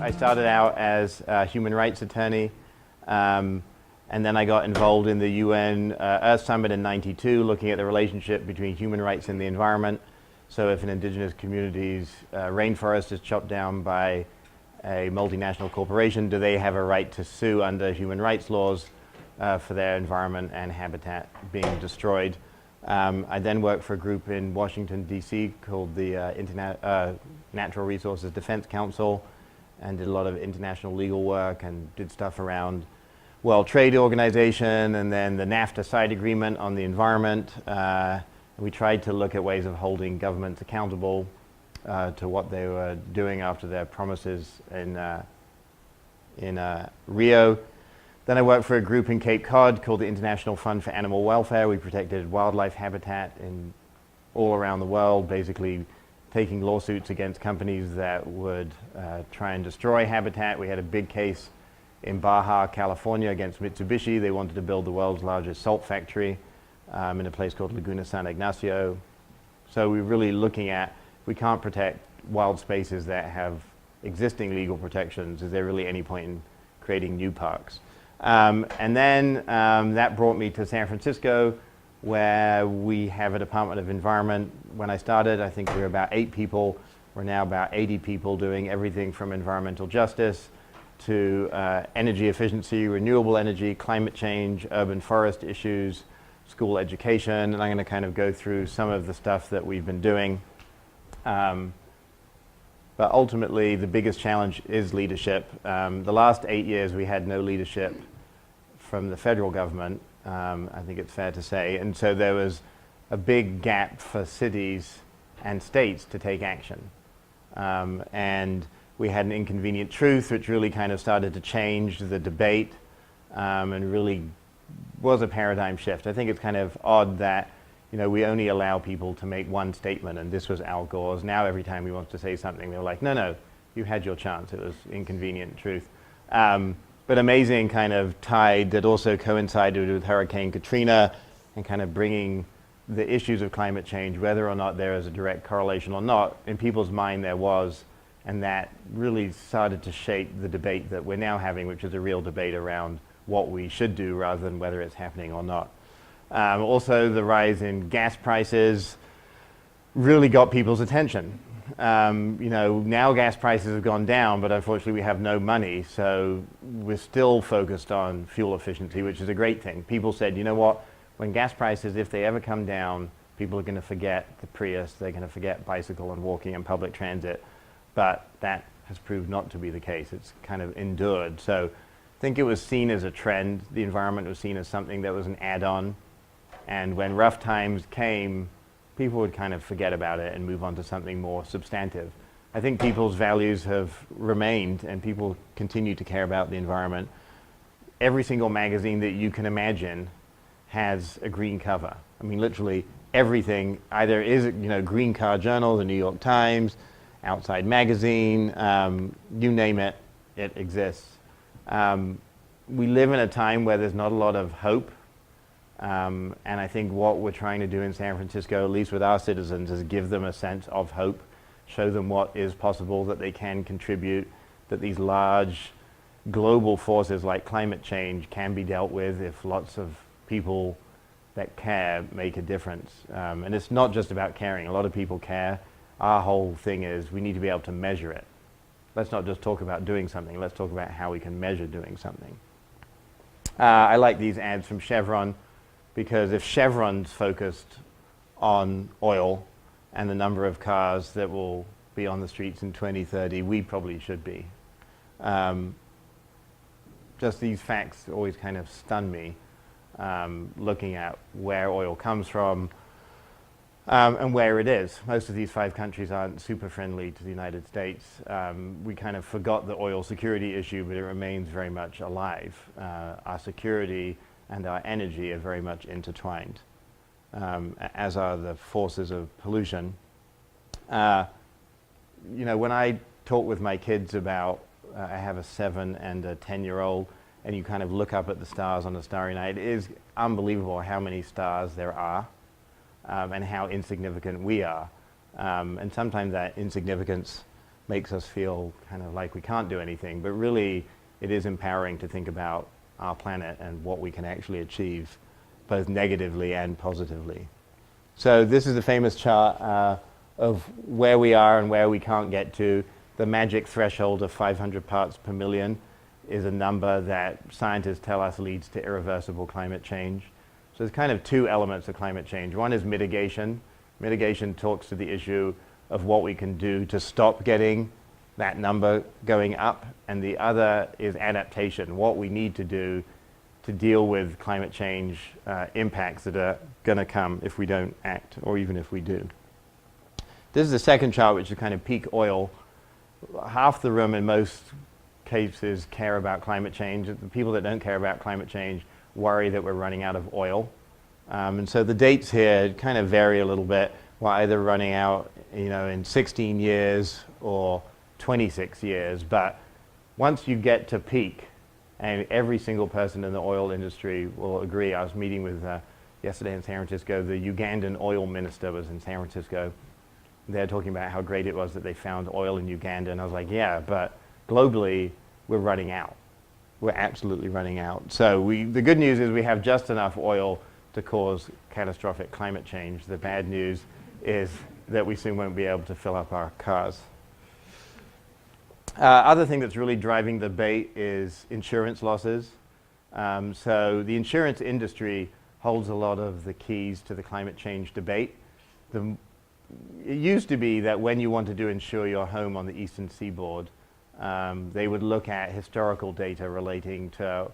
I started out as a human rights attorney, and then I got involved in the UN Earth Summit in '92, looking at the relationship between human rights and the environment. So if an indigenous community's rainforest is chopped down by a multinational corporation, do they have a right to sue under human rights laws for their environment and habitat being destroyed? I then worked for a group in Washington, D.C. called the Natural Resources Defense Council, and did a lot of international legal work and did stuff around World Trade Organization and then the NAFTA side agreement on the environment. We tried to look at ways of holding governments accountable to what they were doing after their promises in Rio. Then I worked for a group in Cape Cod called the International Fund for Animal Welfare. We protected wildlife habitat all around the world, basically taking lawsuits against companies that would try and destroy habitat. We had a big case in Baja, California against Mitsubishi. They wanted to build the world's largest salt factory in a place called Laguna San Ignacio. So we're really looking at, we can't protect wild spaces that have existing legal protections. Is there really any point in creating new parks? And then that brought me to San Francisco, where we have a Department of Environment. When I started, I think we were about 8 people. We're now about 80 people doing everything from environmental justice to energy efficiency, renewable energy, climate change, urban forest issues, school education, and I'm going to kind of go through some of the stuff that we've been doing. But ultimately, the biggest challenge is leadership. The last 8 years, we had no leadership from the federal government, I think it's fair to say. And so there was a big gap for cities and states to take action. And we had an inconvenient truth, which really kind of started to change the debate and really was a paradigm shift. I think it's kind of odd that we only allow people to make one statement, and this was Al Gore's. Now every time he wants to say something, they're like, no, you had your chance. It was inconvenient truth. But amazing kind of tide that also coincided with Hurricane Katrina and kind of bringing the issues of climate change, whether or not there is a direct correlation or not, in people's mind there was, and that really started to shape the debate that we're now having, which is a real debate around what we should do rather than whether it's happening or not. Also, the rise in gas prices really got people's attention. Now gas prices have gone down, but unfortunately we have no money, so we're still focused on fuel efficiency, which is a great thing. People said, you know what, when gas prices, if they ever come down, people are going to forget the Prius, they're going to forget bicycle and walking and public transit, but that has proved not to be the case. It's kind of endured. So I think it was seen as a trend. The environment was seen as something that was an add-on. And when rough times came, people would kind of forget about it and move on to something more substantive. I think people's values have remained and people continue to care about the environment. Every single magazine that you can imagine has a green cover. I mean, literally everything either is, Green Car Journal, the New York Times, Outside Magazine, you name it, it exists. We live in a time where there's not a lot of hope. And I think what we're trying to do in San Francisco, at least with our citizens, is give them a sense of hope, show them what is possible, that they can contribute, that these large global forces like climate change can be dealt with if lots of people that care make a difference. And it's not just about caring. A lot of people care. Our whole thing is we need to be able to measure it. Let's not just talk about doing something. Let's talk about how we can measure doing something. I like these ads from Chevron, because if Chevron's focused on oil and the number of cars that will be on the streets in 2030, we probably should be. Just these facts always kind of stun me, looking at where oil comes from and where it is. Most of these 5 countries aren't super friendly to the United States. We kind of forgot the oil security issue, but it remains very much alive. Our security and our energy are very much intertwined, as are the forces of pollution. When I talk with my kids about, I have a 7 and a 10-year-old, and you kind of look up at the stars on a starry night, it is unbelievable how many stars there are, and how insignificant we are. And sometimes that insignificance makes us feel kind of like we can't do anything. But really, it is empowering to think about our planet and what we can actually achieve, both negatively and positively. So this is the famous chart of where we are and where we can't get to. The magic threshold of 500 parts per million is a number that scientists tell us leads to irreversible climate change. So there's kind of two elements of climate change. One is mitigation. Mitigation talks to the issue of what we can do to stop getting that number going up, and the other is adaptation, what we need to do to deal with climate change impacts that are going to come if we don't act, or even if we do. This is the second chart, which is kind of peak oil. Half the room in most cases care about climate change. The people that don't care about climate change worry that we're running out of oil. And so the dates here kind of vary a little bit. We're either running out, in 16 years or 26 years. But once you get to peak, and every single person in the oil industry will agree. I was meeting with, yesterday in San Francisco, the Ugandan oil minister was in San Francisco. They're talking about how great it was that they found oil in Uganda. And I was like, yeah, but globally, we're running out. We're absolutely running out. So the good news is we have just enough oil to cause catastrophic climate change. The bad news is that we soon won't be able to fill up our cars. Other thing that's really driving the debate is insurance losses. So the insurance industry holds a lot of the keys to the climate change debate. It used to be that when you wanted to insure your home on the eastern seaboard, they would look at historical data relating to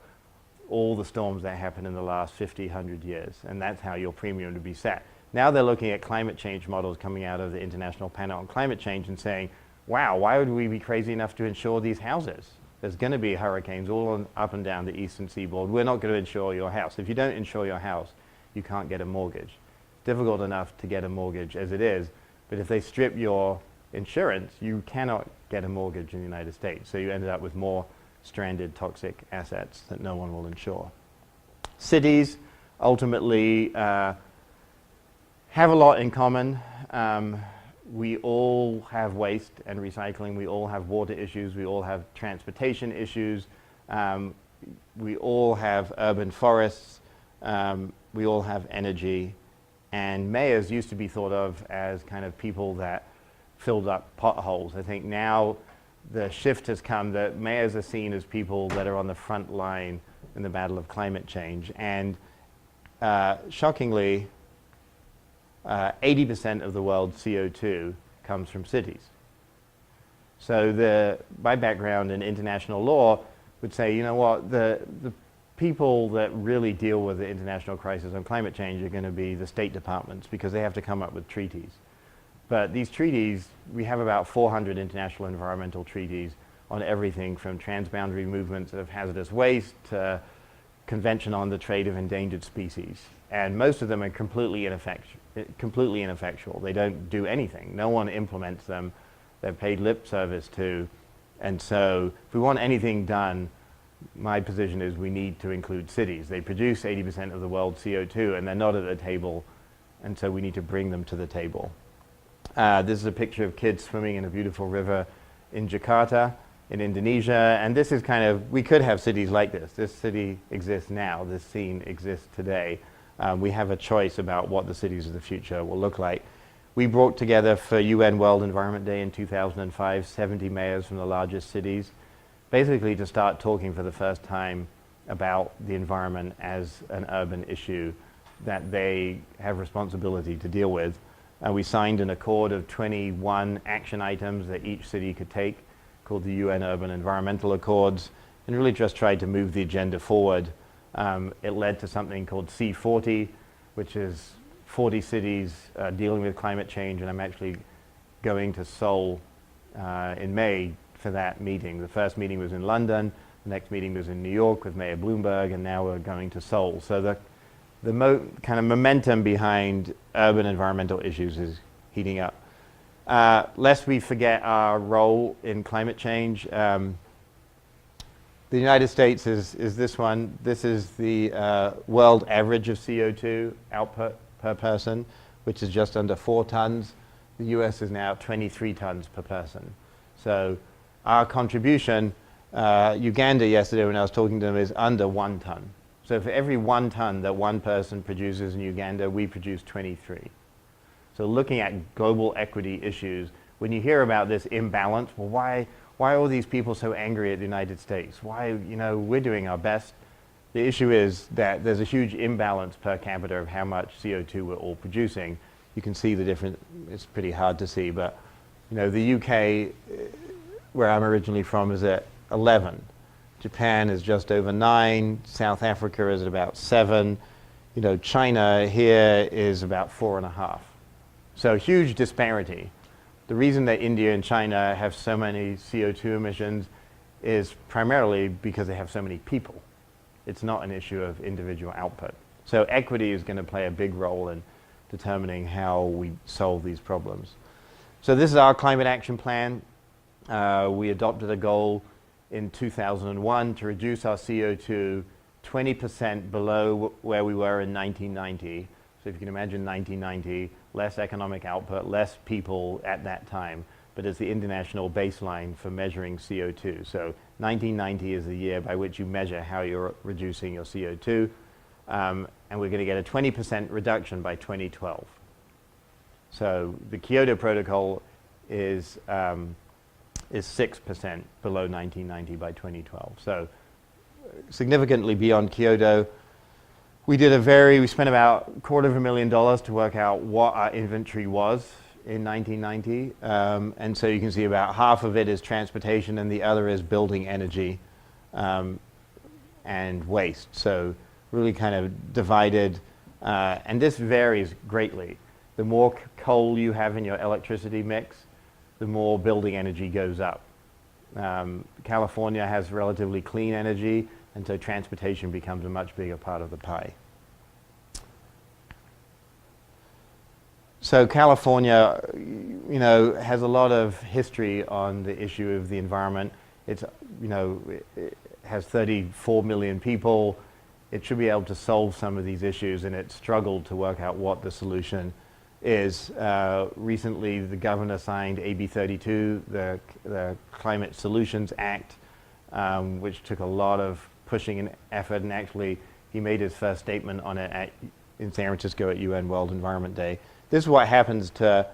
all the storms that happened in the last 50, 100 years, and that's how your premium would be set. Now they're looking at climate change models coming out of the International Panel on Climate Change and saying, wow, why would we be crazy enough to insure these houses? There's going to be hurricanes all up and down the eastern seaboard. We're not going to insure your house. If you don't insure your house, you can't get a mortgage. Difficult enough to get a mortgage as it is, but if they strip your insurance, you cannot get a mortgage in the United States. So you ended up with more stranded toxic assets that no one will insure. Cities ultimately have a lot in common. We all have waste and recycling. We all have water issues. We all have transportation issues. We all have urban forests. We all have energy. And mayors used to be thought of as kind of people that filled up potholes. I think now the shift has come that mayors are seen as people that are on the front line in the battle of climate change. And shockingly, 80% of the world's CO2 comes from cities. So my background in international law would say, you know what, the people that really deal with the international crisis on climate change are going to be the state departments because they have to come up with treaties. But these treaties, we have about 400 international environmental treaties on everything from transboundary movements of hazardous waste to Convention on the Trade of Endangered Species. And most of them are completely ineffectual. They don't do anything. No one implements them. They're paid lip service to. And so if we want anything done, my position is we need to include cities. They produce 80% of the world's CO2 and they're not at the table. And so we need to bring them to the table. This is a picture of kids swimming in a beautiful river in Jakarta, in Indonesia. And this is kind of, we could have cities like this. This city exists now. This scene exists today. We have a choice about what the cities of the future will look like. We brought together for UN World Environment Day in 2005, 70 mayors from the largest cities, basically to start talking for the first time about the environment as an urban issue that they have responsibility to deal with. We signed an accord of 21 action items that each city could take, called the UN Urban Environmental Accords, and really just tried to move the agenda forward. It led to something called C40, which is 40 cities dealing with climate change, and I'm actually going to Seoul in May for that meeting. The first meeting was in London, the next meeting was in New York with Mayor Bloomberg, and now we're going to Seoul. So the kind of momentum behind urban environmental issues is heating up. Lest we forget our role in climate change, the United States is this one. This is the world average of CO2 output per person, which is just under 4 tons. The US is now 23 tons per person. So our contribution, Uganda yesterday when I was talking to them, is under 1 ton. So for every 1 ton that one person produces in Uganda, we produce 23. So looking at global equity issues, when you hear about this imbalance, well, why are all these people so angry at the United States? Why, we're doing our best. The issue is that there's a huge imbalance per capita of how much CO2 we're all producing. You can see the difference. It's pretty hard to see, but the UK, where I'm originally from, is at 11. Japan is just over 9. South Africa is at about 7. China here is about 4.5. So huge disparity. The reason that India and China have so many CO2 emissions is primarily because they have so many people. It's not an issue of individual output. So equity is going to play a big role in determining how we solve these problems. So this is our climate action plan. We adopted a goal in 2001 to reduce our CO2 20% below where we were in 1990. So if you can imagine 1990, less economic output, less people at that time, but it's the international baseline for measuring CO2. So 1990 is the year by which you measure how you're reducing your CO2, and we're going to get a 20% reduction by 2012. So the Kyoto Protocol is 6% below 1990 by 2012. So significantly beyond Kyoto. We spent about $250,000 to work out what our inventory was in 1990. And so you can see about half of it is transportation and the other is building energy and waste. So really kind of divided, and this varies greatly. The more coal you have in your electricity mix, the more building energy goes up. California has relatively clean energy, and so transportation becomes a much bigger part of the pie. So California, has a lot of history on the issue of the environment. It's, it has 34 million people. It should be able to solve some of these issues, and it struggled to work out what the solution is. Recently, the governor signed AB 32, the Climate Solutions Act, which took a lot of pushing and effort, and actually he made his first statement on it in San Francisco at UN World Environment Day. This is what happens to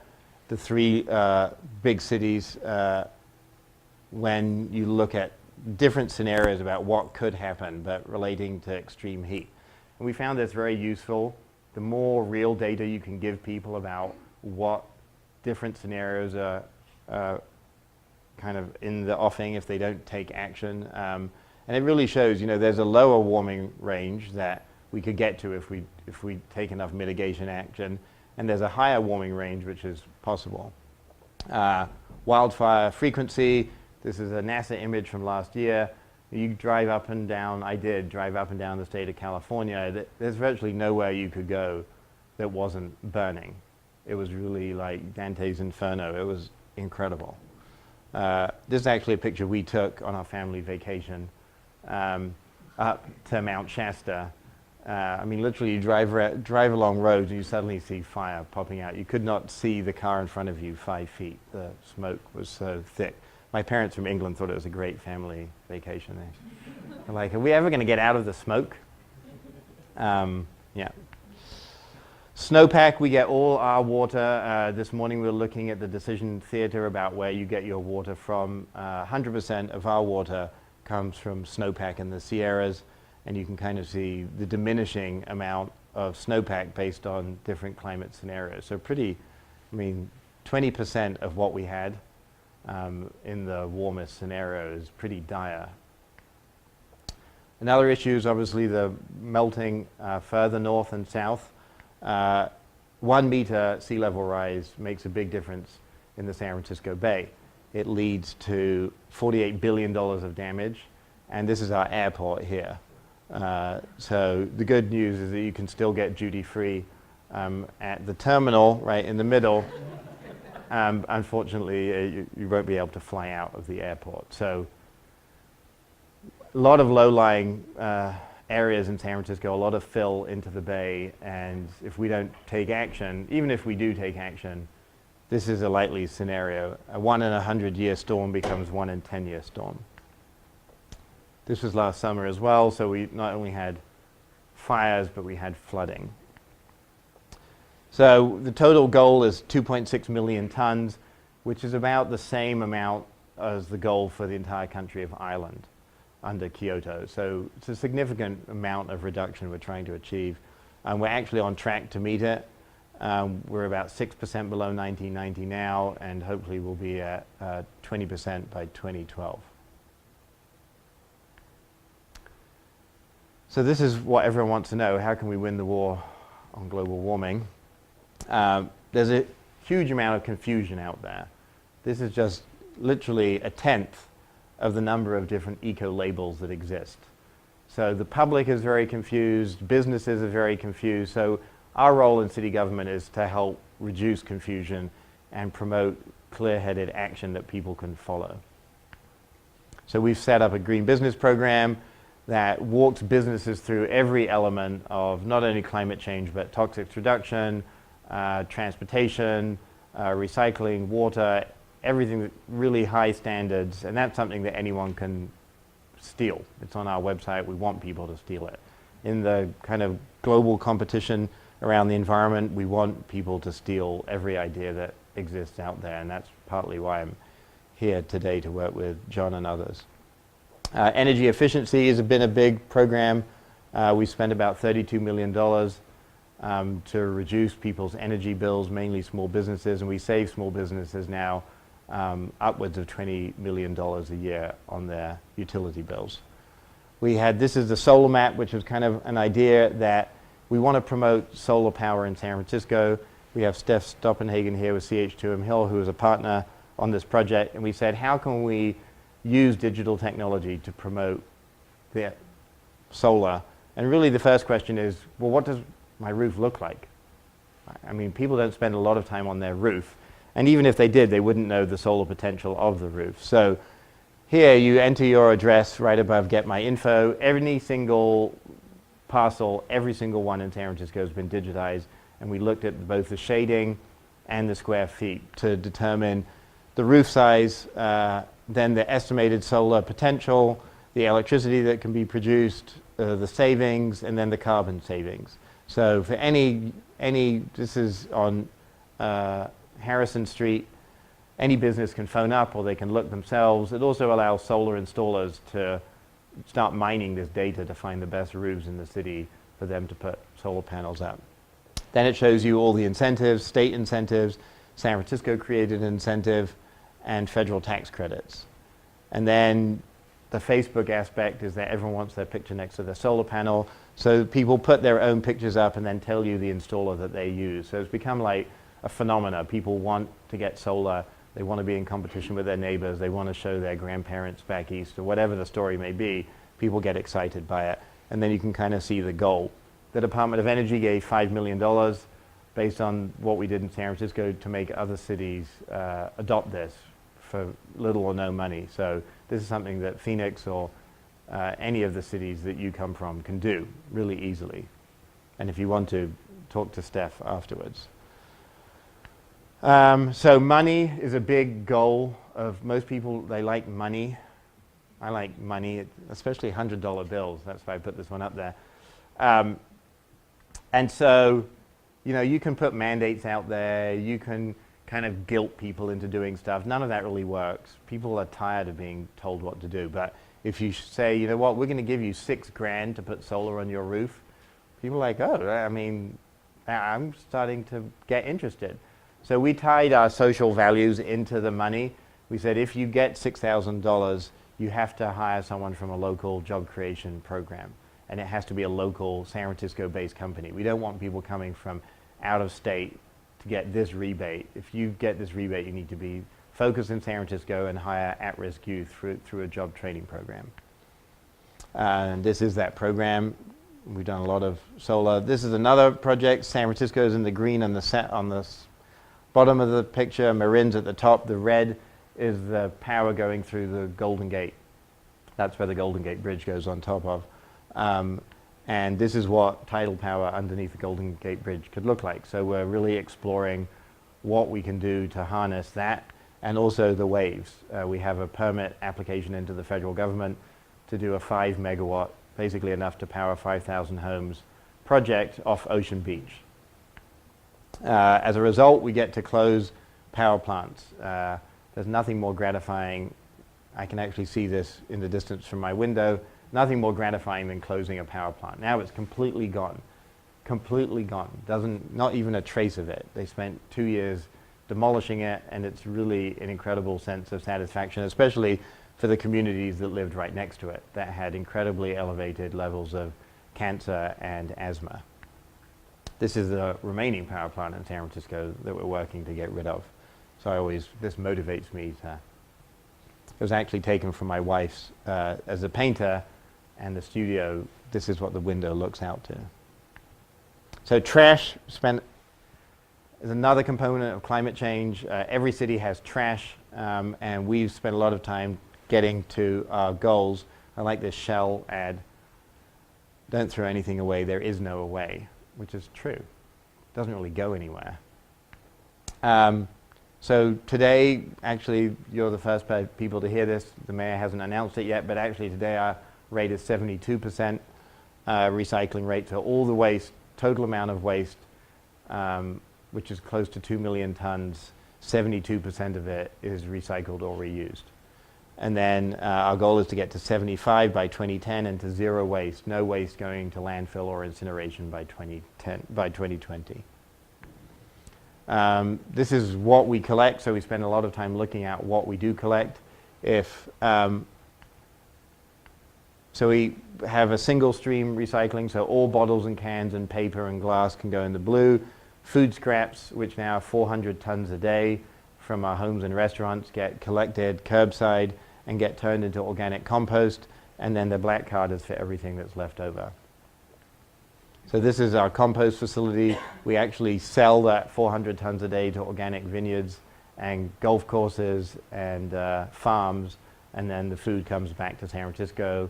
the 3 big cities when you look at different scenarios about what could happen, but relating to extreme heat. And we found this very useful. The more real data you can give people about what different scenarios are kind of in the offing if they don't take action. And it really shows, there's a lower warming range that we could get to if we take enough mitigation action, and there's a higher warming range which is possible. Wildfire frequency, this is a NASA image from last year. You drive up and down, I did drive up and down the state of California. There's virtually nowhere you could go that wasn't burning. It was really like Dante's Inferno. It was incredible. This is actually a picture we took on our family vacation up to Mount Shasta. Literally you drive along roads and you suddenly see fire popping out. You could not see the car in front of you 5 feet. The smoke was so thick. My parents from England thought it was a great family vacation. They're like, are we ever going to get out of the smoke? Yeah. Snowpack, we get all our water. This morning we were looking at the decision theater about where you get your water from. 100% of our water comes from snowpack in the Sierras, and you can kind of see the diminishing amount of snowpack based on different climate scenarios. So 20% of what we had in the warmest scenario is pretty dire. Another issue is obviously the melting further north and south. 1 meter sea level rise makes a big difference in the San Francisco Bay. It leads to $48 billion of damage, and this is our airport here. So the good news is that you can still get duty-free at the terminal right in the middle. Unfortunately, you won't be able to fly out of the airport. So a lot of low-lying areas in San Francisco, a lot of fill into the bay, and if we don't take action, even if we do take action, This is a likely scenario. A 1 in 100-year storm becomes 1 in 10-year storm. This was last summer as well, so we not only had fires, but we had flooding. So the total goal is 2.6 million tons, which is about the same amount as the goal for the entire country of Ireland under Kyoto. So it's a significant amount of reduction we're trying to achieve. We're actually on track to meet it. We're about 6% below 1990 now, and hopefully we'll be at 20% by 2012. So this is what everyone wants to know. How can we win the war on global warming? There's a huge amount of confusion out there. This is just literally a tenth of the number of different eco-labels that exist. So the public is very confused, businesses are very confused, so our role in city government is to help reduce confusion and promote clear-headed action that people can follow. So we've set up a green business program that walks businesses through every element of not only climate change, but toxics reduction, transportation, recycling, water, everything, really high standards, and that's something that anyone can steal. It's on our website. We want people to steal it. In the kind of global competition around the environment, we want people to steal every idea that exists out there, and that's partly why I'm here today to work with John and others. Energy efficiency has been a big program. We spent about $32 million to reduce people's energy bills, mainly small businesses, and we save small businesses now upwards of $20 million a year on their utility bills. This is the solar map, which was kind of an idea that we want to promote solar power in San Francisco. We have Steph Stoppenhagen here with CH2M Hill, who is a partner on this project, and we said, how can we use digital technology to promote the solar? And really the first question is, well, what does my roof look like? I mean, people don't spend a lot of time on their roof, and even if they did, they wouldn't know the solar potential of the roof. So here you enter your address right above Get My Info. Every single parcel, every single one in San Francisco has been digitized, and we looked at both the shading and the square feet to determine the roof size, then the estimated solar potential, the electricity that can be produced, the savings, and then the carbon savings. So for this is on Harrison Street, any business can phone up or they can look themselves. It also allows solar installers to start mining this data to find the best roofs in the city for them to put solar panels up. Then it shows you all the incentives, state incentives, San Francisco created an incentive, and federal tax credits. And then the Facebook aspect is that everyone wants their picture next to their solar panel, so people put their own pictures up and then tell you the installer that they use. So it's become like a phenomena. People want to get solar, they want to be in competition with their neighbors, they want to show their grandparents back east, or whatever the story may be. People get excited by it, and then you can kind of see the goal. The Department of Energy gave $5 million based on what we did in San Francisco to make other cities adopt this for little or no money. So this is something that Phoenix or any of the cities that you come from can do really easily. And if you want to, talk to Steph afterwards. So money is a big goal of most people. They like money. I like money, especially $100 bills. That's why I put this one up there. And so, you know, you can put mandates out there. You can kind of guilt people into doing stuff. None of that really works. People are tired of being told what to do. But if you say, you know what, we're going to give you $6,000 to put solar on your roof, people are like, oh, I mean, I'm starting to get interested. So we tied our social values into the money. We said, if you get $6,000, you have to hire someone from a local job creation program. And it has to be a local San Francisco-based company. We don't want people coming from out of state to get this rebate. If you get this rebate, you need to be focused in San Francisco and hire at-risk youth through a job training program. And this is that program. We've done a lot of solar. This is another project. San Francisco is in the green on the bottom of the picture. Marin's at the top. The red is the power going through the Golden Gate. That's where the Golden Gate Bridge goes on top of. And this is what tidal power underneath the Golden Gate Bridge could look like. So we're really exploring what we can do to harness that, and also the waves. We have a permit application into the federal government to do a 5 megawatt, basically enough to power 5,000 homes, project off Ocean Beach. As a result, we get to close power plants. There's nothing more gratifying. I can actually see this in the distance from my window. Nothing more gratifying than closing a power plant. Now it's completely gone. Completely gone. Not even a trace of it. They spent 2 years demolishing it, and it's really an incredible sense of satisfaction, especially for the communities that lived right next to it, that had incredibly elevated levels of cancer and asthma. This is the remaining power plant in San Francisco that we're working to get rid of. So this motivates me to. It was actually taken from my wife's as a painter, and the studio, this is what the window looks out to. So trash is another component of climate change. Every city has trash, and we've spent a lot of time getting to our goals. I like this Shell ad. Don't throw anything away, there is no away, which is true. It doesn't really go anywhere. So today, actually, you're the first people to hear this. The mayor hasn't announced it yet, but actually today our rate is 72% recycling rate. So all the waste, total amount of waste, which is close to 2 million tons, 72% of it is recycled or reused. And then our goal is to get to 75 by 2010 and to zero waste, no waste going to landfill or incineration by 2020. This is what we collect, so we spend a lot of time looking at what we do collect. So we have a single stream recycling, so all bottles and cans and paper and glass can go in the blue. Food scraps, which now are 400 tons a day from our homes and restaurants, get collected curbside and get turned into organic compost, and then the black card is for everything that's left over. So this is our compost facility. We actually sell that 400 tons a day to organic vineyards and golf courses and farms, and then the food comes back to San Francisco,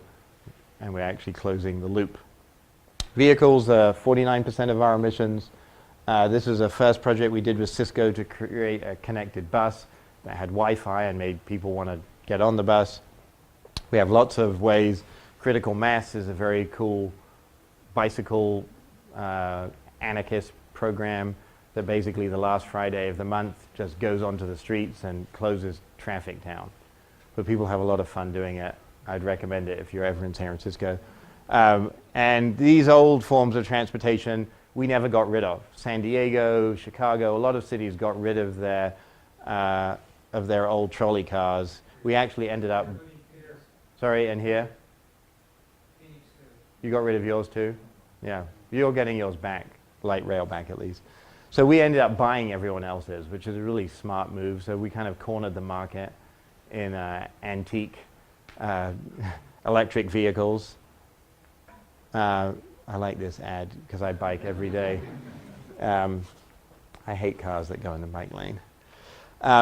and we're actually closing the loop. Vehicles are 49% of our emissions. This is a first project we did with Cisco to create a connected bus that had Wi-Fi and made people want to get on the bus. We have lots of ways. Critical Mass is a very cool bicycle anarchist program that basically the last Friday of the month just goes onto the streets and closes traffic down. But people have a lot of fun doing it. I'd recommend it if you're ever in San Francisco. And these old forms of transportation we never got rid of. San Diego, Chicago, a lot of cities got rid of their old trolley cars. We actually ended up, sorry, and here? You got rid of yours too? Yeah, you're getting yours back, light rail back at least. So we ended up buying everyone else's, which is a really smart move. So we kind of cornered the market in antique electric vehicles. I like this ad because I bike every day. I hate cars that go in the bike lane.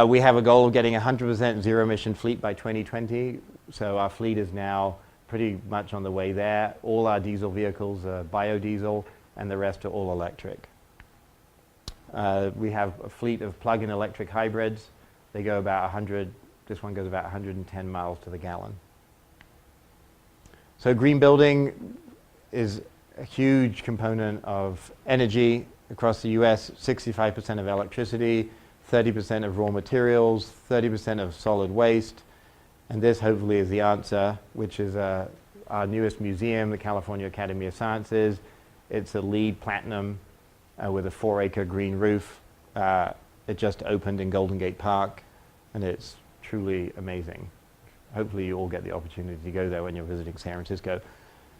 We have a goal of getting 100% zero emission fleet by 2020. So our fleet is now pretty much on the way there. All our diesel vehicles are biodiesel, and the rest are all electric. We have a fleet of plug-in electric hybrids. They go about 100, this one goes about 110 miles to the gallon. So green building is a huge component of energy across the US, 65% of electricity, 30% of raw materials, 30% of solid waste. And this hopefully is the answer, which is our newest museum, the California Academy of Sciences. It's a LEED Platinum with a 4-acre green roof. It just opened in Golden Gate Park, and it's truly amazing. Hopefully you all get the opportunity to go there when you're visiting San Francisco.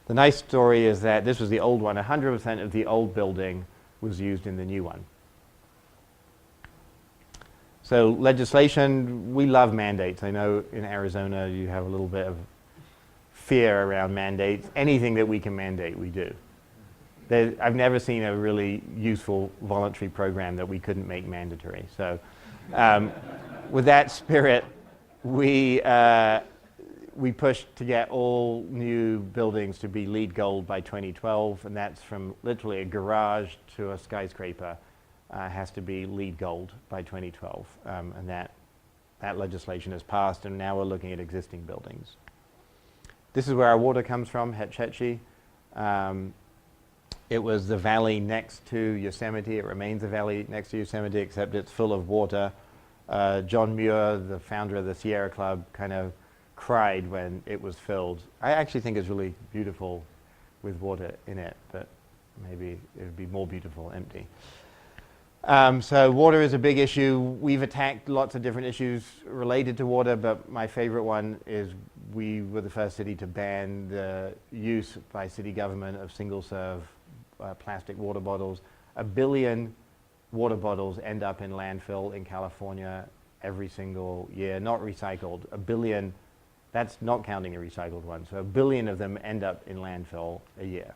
The nice story is that this was the old one. 100% of the old building was used in the new one. So legislation, we love mandates. I know in Arizona you have a little bit of fear around mandates. Anything that we can mandate, we do. I've never seen a really useful voluntary program that we couldn't make mandatory. So with that spirit, we pushed to get all new buildings to be LEED Gold by 2012, and that's from literally a garage to a skyscraper. has to be LEED Gold by 2012, and that legislation has passed, and now we're looking at existing buildings. This is where our water comes from, Hetch Hetchy. It was the valley next to Yosemite. It remains a valley next to Yosemite, except it's full of water. John Muir, the founder of the Sierra Club, kind of cried when it was filled. I actually think it's really beautiful with water in it, but maybe it would be more beautiful empty. So water is a big issue. We've attacked lots of different issues related to water, but my favorite one is we were the first city to ban the use by city government of single-serve plastic water bottles. 1 billion water bottles end up in landfill in California every single year, not recycled. 1 billion, that's not counting the recycled ones. So 1 billion of them end up in landfill a year,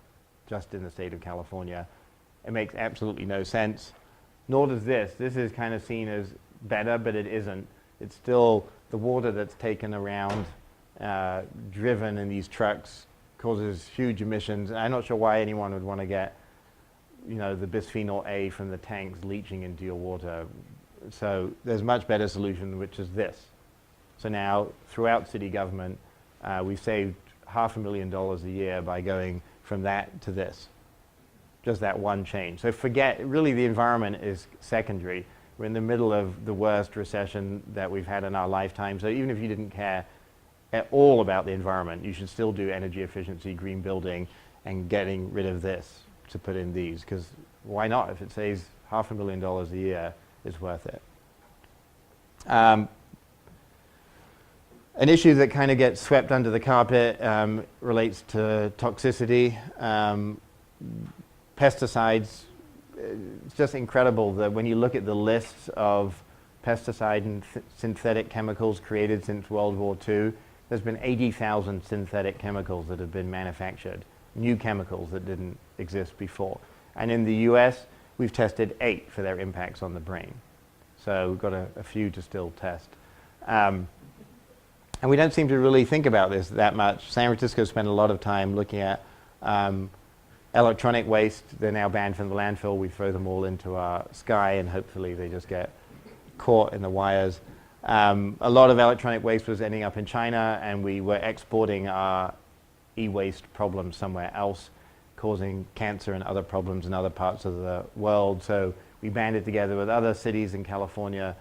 just in the state of California. It makes absolutely no sense. Nor does this. This is kind of seen as better, but it isn't. It's still the water that's taken around, driven in these trucks, causes huge emissions. I'm not sure why anyone would want to get, the bisphenol A from the tanks leaching into your water. So there's a much better solution, which is this. So now, throughout city government, we've saved $500,000 a year by going from that to this. Just that one change. So really the environment is secondary. We're in the middle of the worst recession that we've had in our lifetime. So even if you didn't care at all about the environment, you should still do energy efficiency, green building, and getting rid of this to put in these, because why not? If it saves $500,000 a year, it's worth it. An issue that kind of gets swept under the carpet relates to toxicity. Pesticides, it's just incredible that when you look at the lists of pesticide and synthetic chemicals created since World War II, there's been 80,000 synthetic chemicals that have been manufactured, new chemicals that didn't exist before. And in the US, we've tested 8 for their impacts on the brain. So we've got a few to still test. And we don't seem to really think about this that much. San Francisco spent a lot of time looking at electronic waste. They're now banned from the landfill. We throw them all into our sky, and hopefully they just get caught in the wires. A lot of electronic waste was ending up in China, and we were exporting our e-waste problems somewhere else, causing cancer and other problems in other parts of the world. So we banded together with other cities in California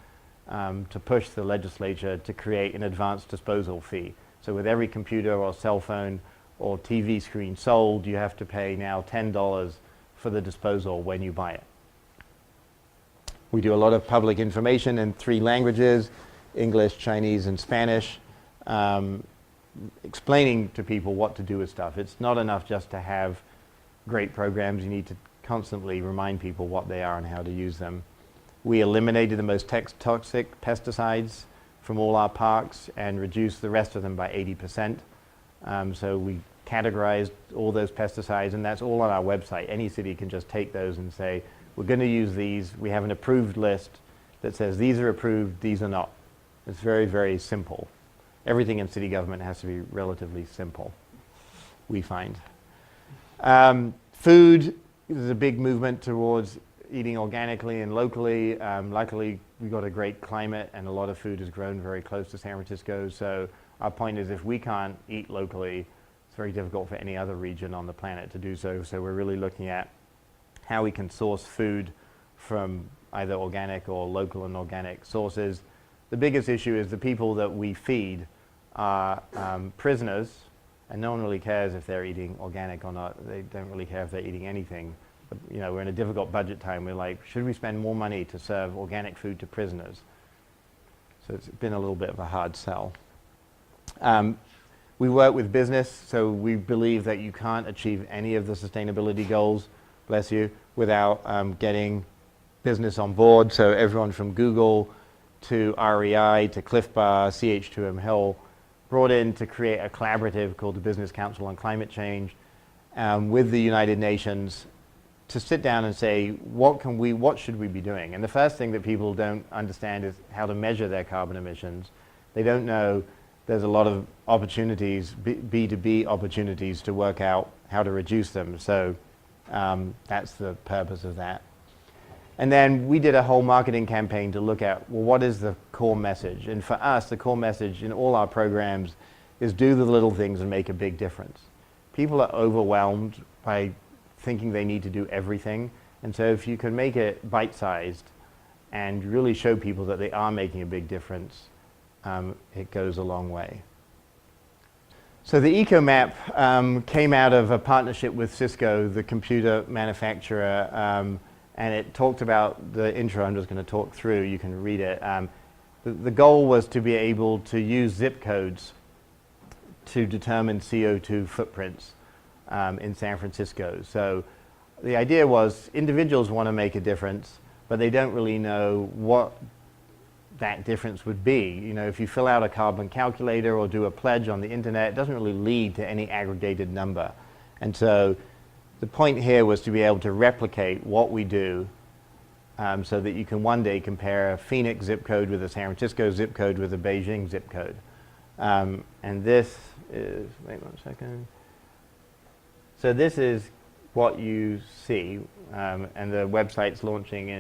to push the legislature to create an advanced disposal fee. So with every computer or cell phone or TV screen sold, you have to pay now $10 for the disposal when you buy it. We do a lot of public information in 3 languages, English, Chinese, and Spanish, explaining to people what to do with stuff. It's not enough just to have great programs. You need to constantly remind people what they are and how to use them. We eliminated the most toxic pesticides from all our parks and reduced the rest of them by 80%. So we categorized all those pesticides, and that's all on our website. Any city can just take those and say, we're going to use these. We have an approved list that says these are approved, these are not. It's very, very simple. Everything in city government has to be relatively simple, we find. Food, there's a big movement towards eating organically and locally. Luckily, we've got a great climate, and a lot of food is grown very close to San Francisco. So our point is, if we can't eat locally, it's very difficult for any other region on the planet to do so. So we're really looking at how we can source food from either organic or local and organic sources. The biggest issue is the people that we feed are prisoners, and no one really cares if they're eating organic or not. They don't really care if they're eating anything. But, we're in a difficult budget time. We're like, should we spend more money to serve organic food to prisoners? So it's been a little bit of a hard sell. We work with business, so we believe that you can't achieve any of the sustainability goals, bless you, without getting business on board. So everyone from Google to REI to Cliff Bar, CH2M Hill, brought in to create a collaborative called the Business Council on Climate Change with the United Nations to sit down and say, what should we be doing? And the first thing that people don't understand is how to measure their carbon emissions. They don't know there's a lot of opportunities, B2B opportunities, to work out how to reduce them. So that's the purpose of that. And then we did a whole marketing campaign to look at, well, what is the core message? And for us, the core message in all our programs is do the little things and make a big difference. People are overwhelmed by thinking they need to do everything. And so if you can make it bite-sized and really show people that they are making a big difference, it goes a long way. So the EcoMap came out of a partnership with Cisco, the computer manufacturer, and it talked about the intro I'm just going to talk through. You can read it. The goal was to be able to use zip codes to determine CO2 footprints in San Francisco. So the idea was individuals want to make a difference, but they don't really know what that difference would be. You know, if you fill out a carbon calculator or do a pledge on the internet, it doesn't really lead to any aggregated number. And so the point here was to be able to replicate what we do so that you can one day compare a Phoenix zip code with a San Francisco zip code with a Beijing zip code. And this is, wait 1 second. So this is what you see, and the website's launching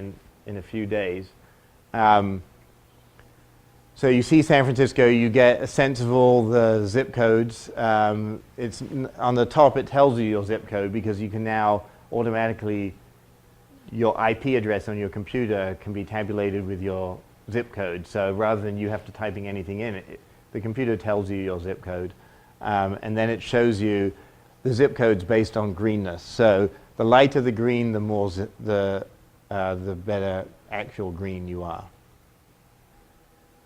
in a few days. So you see San Francisco, you get a sense of all the zip codes. It's on the top, it tells you your zip code because you can now automatically, your IP address on your computer can be tabulated with your zip code. So rather than you have to typing anything in, the computer tells you your zip code. And then it shows you the zip codes based on greenness. So the lighter the green, the more the better actual green you are.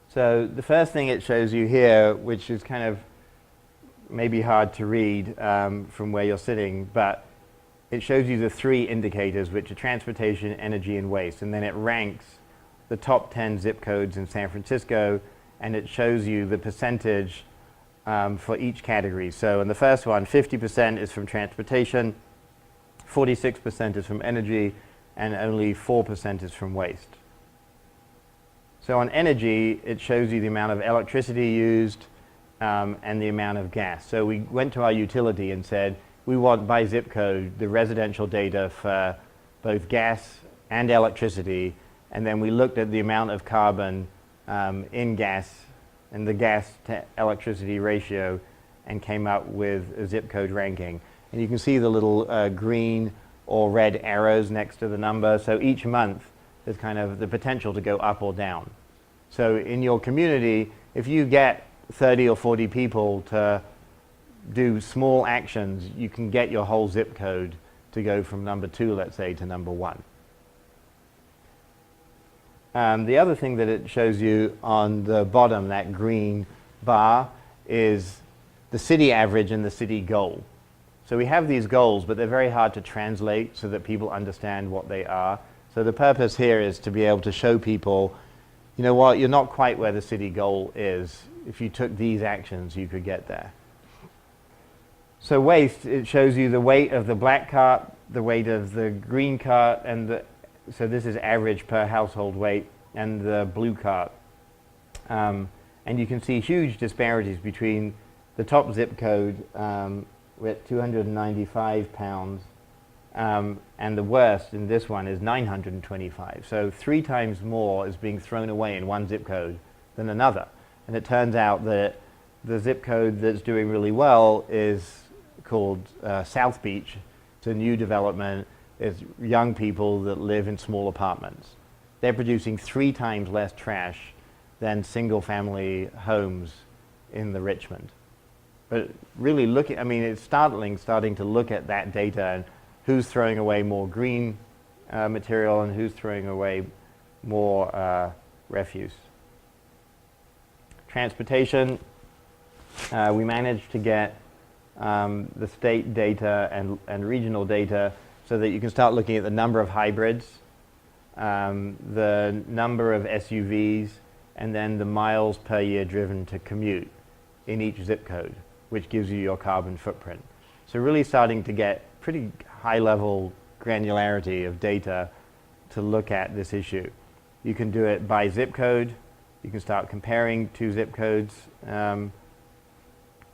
So the first thing it shows you here, which is kind of maybe hard to read from where you're sitting, but it shows you the 3 indicators, which are transportation, energy, and waste. And then it ranks the top 10 zip codes in San Francisco, and it shows you the percentage for each category. So in the first one, 50% is from transportation, 46% is from energy, and only 4% is from waste. So on energy, it shows you the amount of electricity used and the amount of gas. So we went to our utility and said, we want by zip code the residential data for both gas and electricity, and then we looked at the amount of carbon in gas and the gas to electricity ratio and came up with a zip code ranking. And you can see the little green or red arrows next to the number. So each month there's kind of the potential to go up or down. So in your community, if you get 30 or 40 people to do small actions, you can get your whole zip code to go from number 2, let's say, to number 1. The other thing that it shows you on the bottom, that green bar, is the city average and the city goal. So we have these goals, but they're very hard to translate so that people understand what they are. So the purpose here is to be able to show people, you know what, you're not quite where the city goal is. If you took these actions, you could get there. So waste, it shows you the weight of the black cart, the weight of the green cart, and so this is average per household weight, and the blue cart. And you can see huge disparities between the top zip code, we're at 295 pounds, and the worst in this one is 925. So 3 times more is being thrown away in one zip code than another. And it turns out that the zip code that's doing really well is called South Beach. It's a new development. It's young people that live in small apartments. They're producing 3 times less trash than single-family homes in the Richmond. But really looking, I mean, it's startling starting to look at that data and who's throwing away more green material and who's throwing away more refuse. Transportation, we managed to get the state data and regional data so that you can start looking at the number of hybrids, the number of SUVs, and then the miles per year driven to commute in each zip code, which gives you your carbon footprint. So really starting to get pretty high level granularity of data to look at this issue. You can do it by zip code. You can start comparing 2 zip codes, and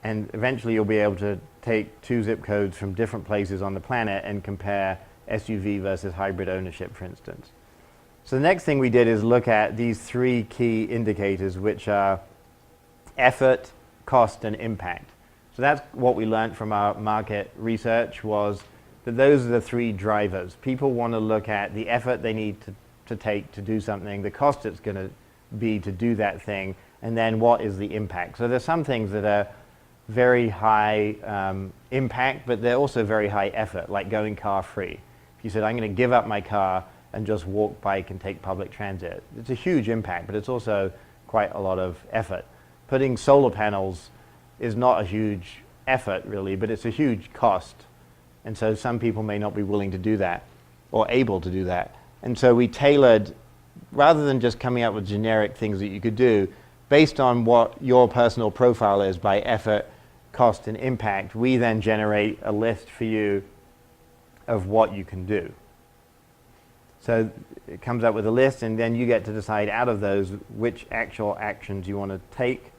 eventually you'll be able to take 2 zip codes from different places on the planet and compare SUV versus hybrid ownership, for instance. So the next thing we did is look at these three key indicators, which are effort, cost, and impact. So that's what we learned from our market research, was that those are the three drivers. People want to look at the effort they need to take to do something, the cost it's going to be to do that thing, and then what is the impact. So there's some things that are very high impact, but they're also very high effort, like going car free. If you said, I'm going to give up my car and just walk, bike, and take public transit, it's a huge impact, but it's also quite a lot of effort. Putting solar panels is not a huge effort, really, but it's a huge cost. And so some people may not be willing to do that or able to do that. And so we tailored, rather than just coming up with generic things that you could do, based on what your personal profile is by effort, cost, and impact, we then generate a list for you of what you can do. So it comes up with a list, and then you get to decide out of those which actual actions you want to take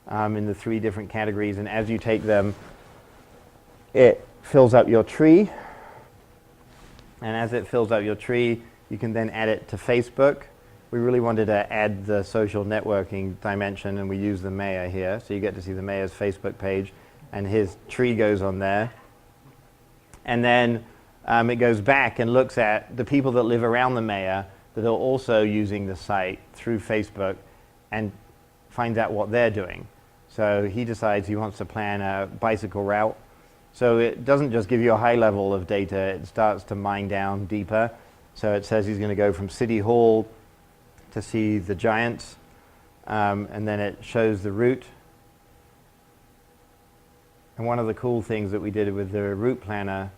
in the three different categories. And as you take them, it fills up your tree. And as it fills up your tree, you can then add it to Facebook. We really wanted to add the social networking dimension, and we use the mayor here. So you get to see the mayor's Facebook page, and his tree goes on there. And then it goes back and looks at the people that live around the mayor that are also using the site through Facebook and finds out what they're doing. So he decides he wants to plan a bicycle route. So it doesn't just give you a high level of data, it starts to mine down deeper. So it says he's going to go from City Hall to see the Giants, and then it shows the route. And one of the cool things that we did with the route planner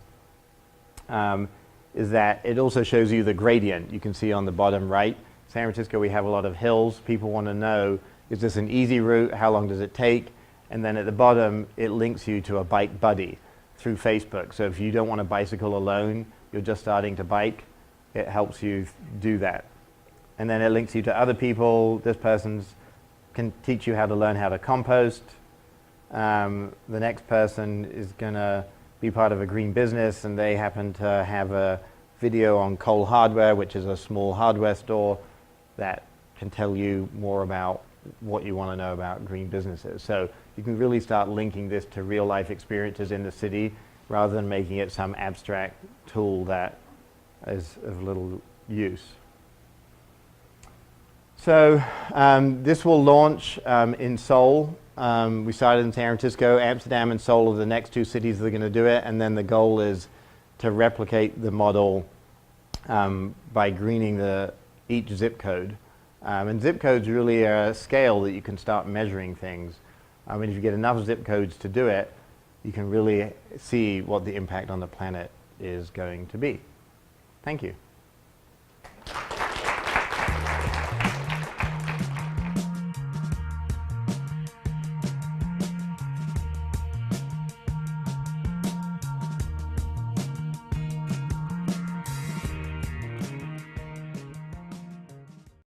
is that it also shows you the gradient. You can see on the bottom right, San Francisco, we have a lot of hills. People want to know, is this an easy route? How long does it take? And then at the bottom, it links you to a bike buddy through Facebook. So if you don't want to bicycle alone, you're just starting to bike, it helps you do that. And then it links you to other people. This person can teach you how to learn how to compost. The next person is going to be part of a green business, and they happen to have a video on Cole Hardware, which is a small hardware store that can tell you more about what you want to know about green businesses. So you can really start linking this to real life experiences in the city rather than making it some abstract tool that is of little use. So this will launch in Seoul. We started in San Francisco. Amsterdam and Seoul are the next two cities that are going to do it, and then the goal is to replicate the model by greening each zip code. And zip codes really are a scale that you can start measuring things. And if you get enough zip codes to do it, you can really see what the impact on the planet is going to be. Thank you.